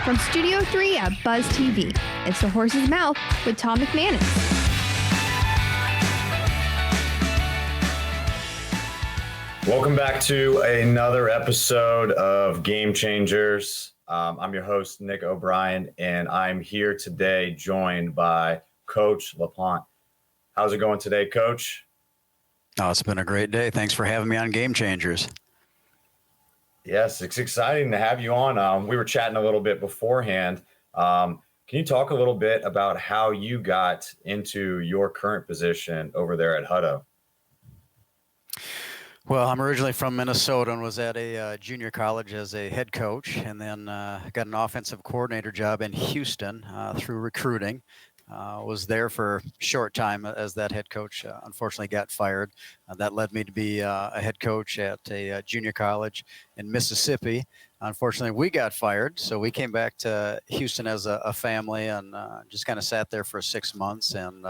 From Studio 3 at Buzz TV, it's The Horse's Mouth with Tom McManus. Welcome back to another episode of Game Changers. I'm your host, Nick O'Brien, and I'm here today joined by Coach Laplante. How's it going today, Coach? Oh, it's been a great day. Thanks for having me on Game Changers. Yes, it's exciting to have you on. We were chatting a little bit beforehand. Can you talk a little bit about how you got into your current position over there at Hutto? Well, I'm originally from Minnesota and was at a junior college as a head coach, and then got an offensive coordinator job in Houston through recruiting. Was there for a short time as that head coach. Unfortunately got fired. That led me to be a head coach at a junior college in Mississippi. Unfortunately, we got fired, so we came back to Houston as a family and just kind of sat there for 6 months and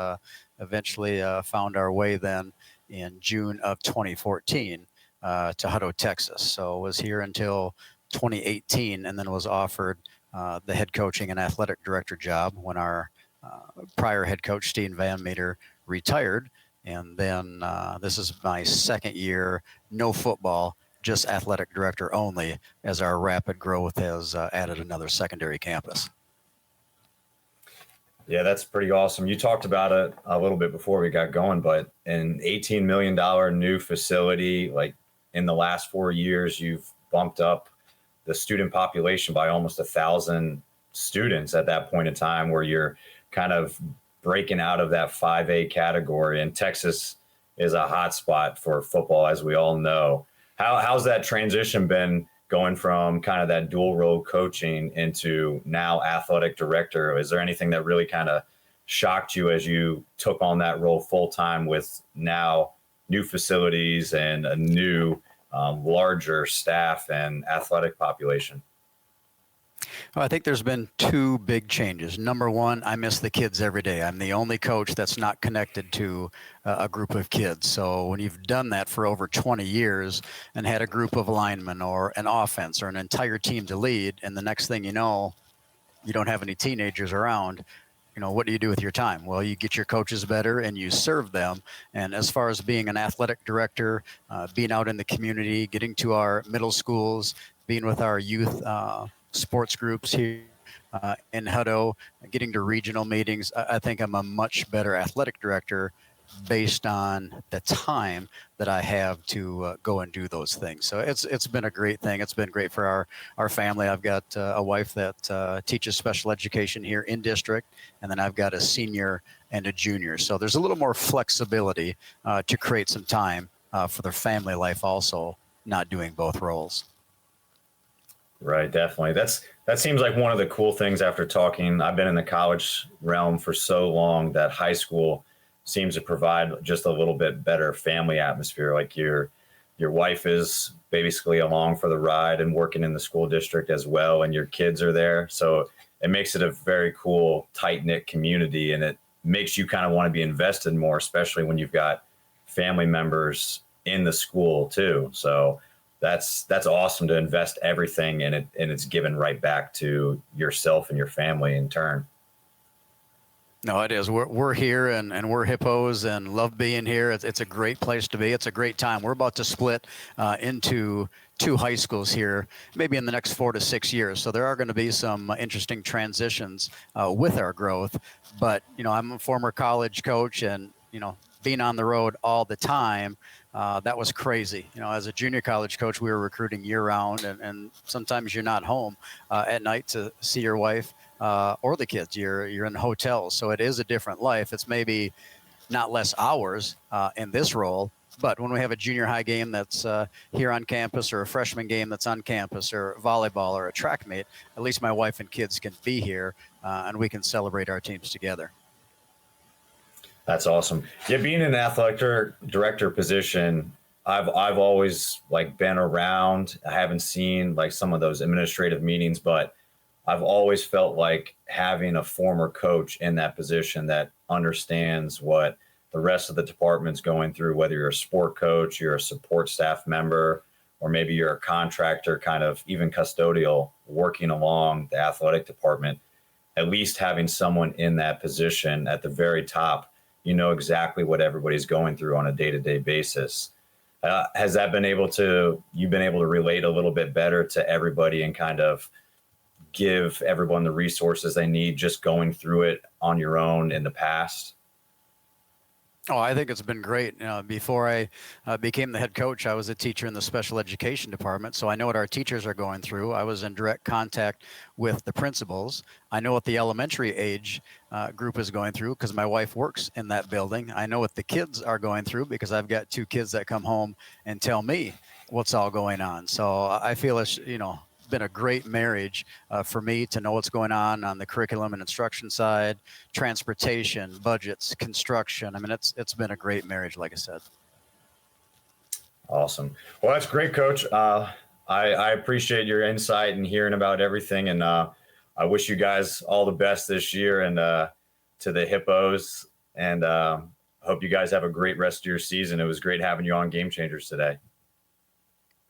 eventually found our way then in June of 2014 to Hutto, Texas. So was here until 2018 and then was offered the head coaching and athletic director job when our prior head coach, Steve Van Meter, retired. And then this is my second year, no football, just athletic director only, as our rapid growth has added another secondary campus. Yeah, that's pretty awesome. You talked about it a little bit before we got going, but an $18 million new facility, like in the last 4 years, you've bumped up the student population by almost 1,000 students at that point in time, where you're kind of breaking out of that 5A category. And Texas is a hot spot for football, as we all know. How's that transition been, going from kind of that dual role coaching into now athletic director? Is there anything that really kind of shocked you as you took on that role full time with now new facilities and a new larger staff and athletic population? Well, I think there's been two big changes. Number one, I miss the kids every day. I'm the only coach that's not connected to a group of kids. So when you've done that for over 20 years and had a group of linemen or an offense or an entire team to lead, and the next thing you know, you don't have any teenagers around, what do you do with your time? Well, you get your coaches better and you serve them. And as far as being an athletic director, being out in the community, getting to our middle schools, being with our youth sports groups here in Hutto, getting to regional meetings, I think I'm a much better athletic director based on the time that I have to go and do those things. So it's been a great thing. It's been great for our family. I've got a wife that teaches special education here in district, and then I've got a senior and a junior. So there's a little more flexibility to create some time for their family life also, not doing both roles. Right, definitely. That seems like one of the cool things after talking. I've been in the college realm for so long that high school seems to provide just a little bit better family atmosphere. Like your wife is basically along for the ride and working in the school district as well, and your kids are there. So it makes it a very cool, tight-knit community, and it makes you kind of want to be invested more, especially when you've got family members in the school too. So that's awesome to invest everything in it, and it's given right back to yourself and your family in turn. No, it is. We're here and we're hippos and love being here. It's a great place to be. It's a great time. We're about to split into two high schools here, maybe in the next 4 to 6 years. So there are going to be some interesting transitions with our growth. But, I'm a former college coach, and, being on the road all the time, that was crazy. As a junior college coach, we were recruiting year round, and sometimes you're not home at night to see your wife or the kids. You're in hotels. So it is a different life. It's maybe not less hours in this role, but when we have a junior high game that's here on campus, or a freshman game that's on campus, or volleyball or a track meet, at least my wife and kids can be here and we can celebrate our teams together. That's awesome. Yeah, being in an athletic director position, I've always been around. I haven't seen some of those administrative meetings, but I've always felt like having a former coach in that position that understands what the rest of the department's going through, whether you're a sport coach, you're a support staff member, or maybe you're a contractor, kind of even custodial working along the athletic department, at least having someone in that position at the very top, you know exactly what everybody's going through on a day-to-day basis. Has that you've been able to relate a little bit better to everybody and kind of give everyone the resources they need just going through it on your own in the past? Oh, I think it's been great. Before I became the head coach, I was a teacher in the special education department, so I know what our teachers are going through. I was in direct contact with the principals. I know what the elementary age group is going through because my wife works in that building. I know what the kids are going through because I've got 2 kids that come home and tell me what's all going on. So I feel it's, been a great marriage for me to know what's going on the curriculum and instruction side, transportation, budgets, construction. I mean, it's been a great marriage, like I said. Awesome. Well, that's great, Coach. I appreciate your insight and hearing about everything. And I wish you guys all the best this year and to the Hippos. And hope you guys have a great rest of your season. It was great having you on Game Changers today.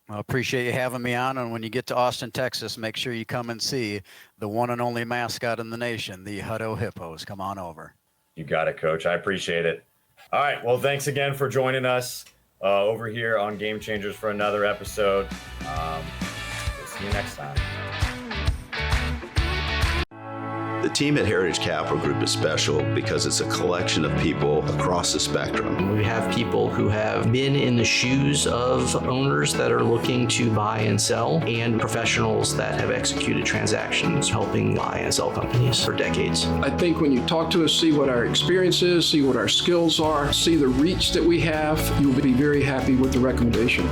Well, appreciate you having me on. And when you get to Austin, Texas, make sure you come and see the one and only mascot in the nation, the Hutto Hippos. Come on over. You got it, Coach. I appreciate it. All right. Well, thanks again for joining us over here on Game Changers for another episode. We'll see you next time. The team at Heritage Capital Group is special because it's a collection of people across the spectrum. We have people who have been in the shoes of owners that are looking to buy and sell, and professionals that have executed transactions helping buy and sell companies for decades. I think when you talk to us, see what our experience is, see what our skills are, see the reach that we have, you'll be very happy with the recommendation.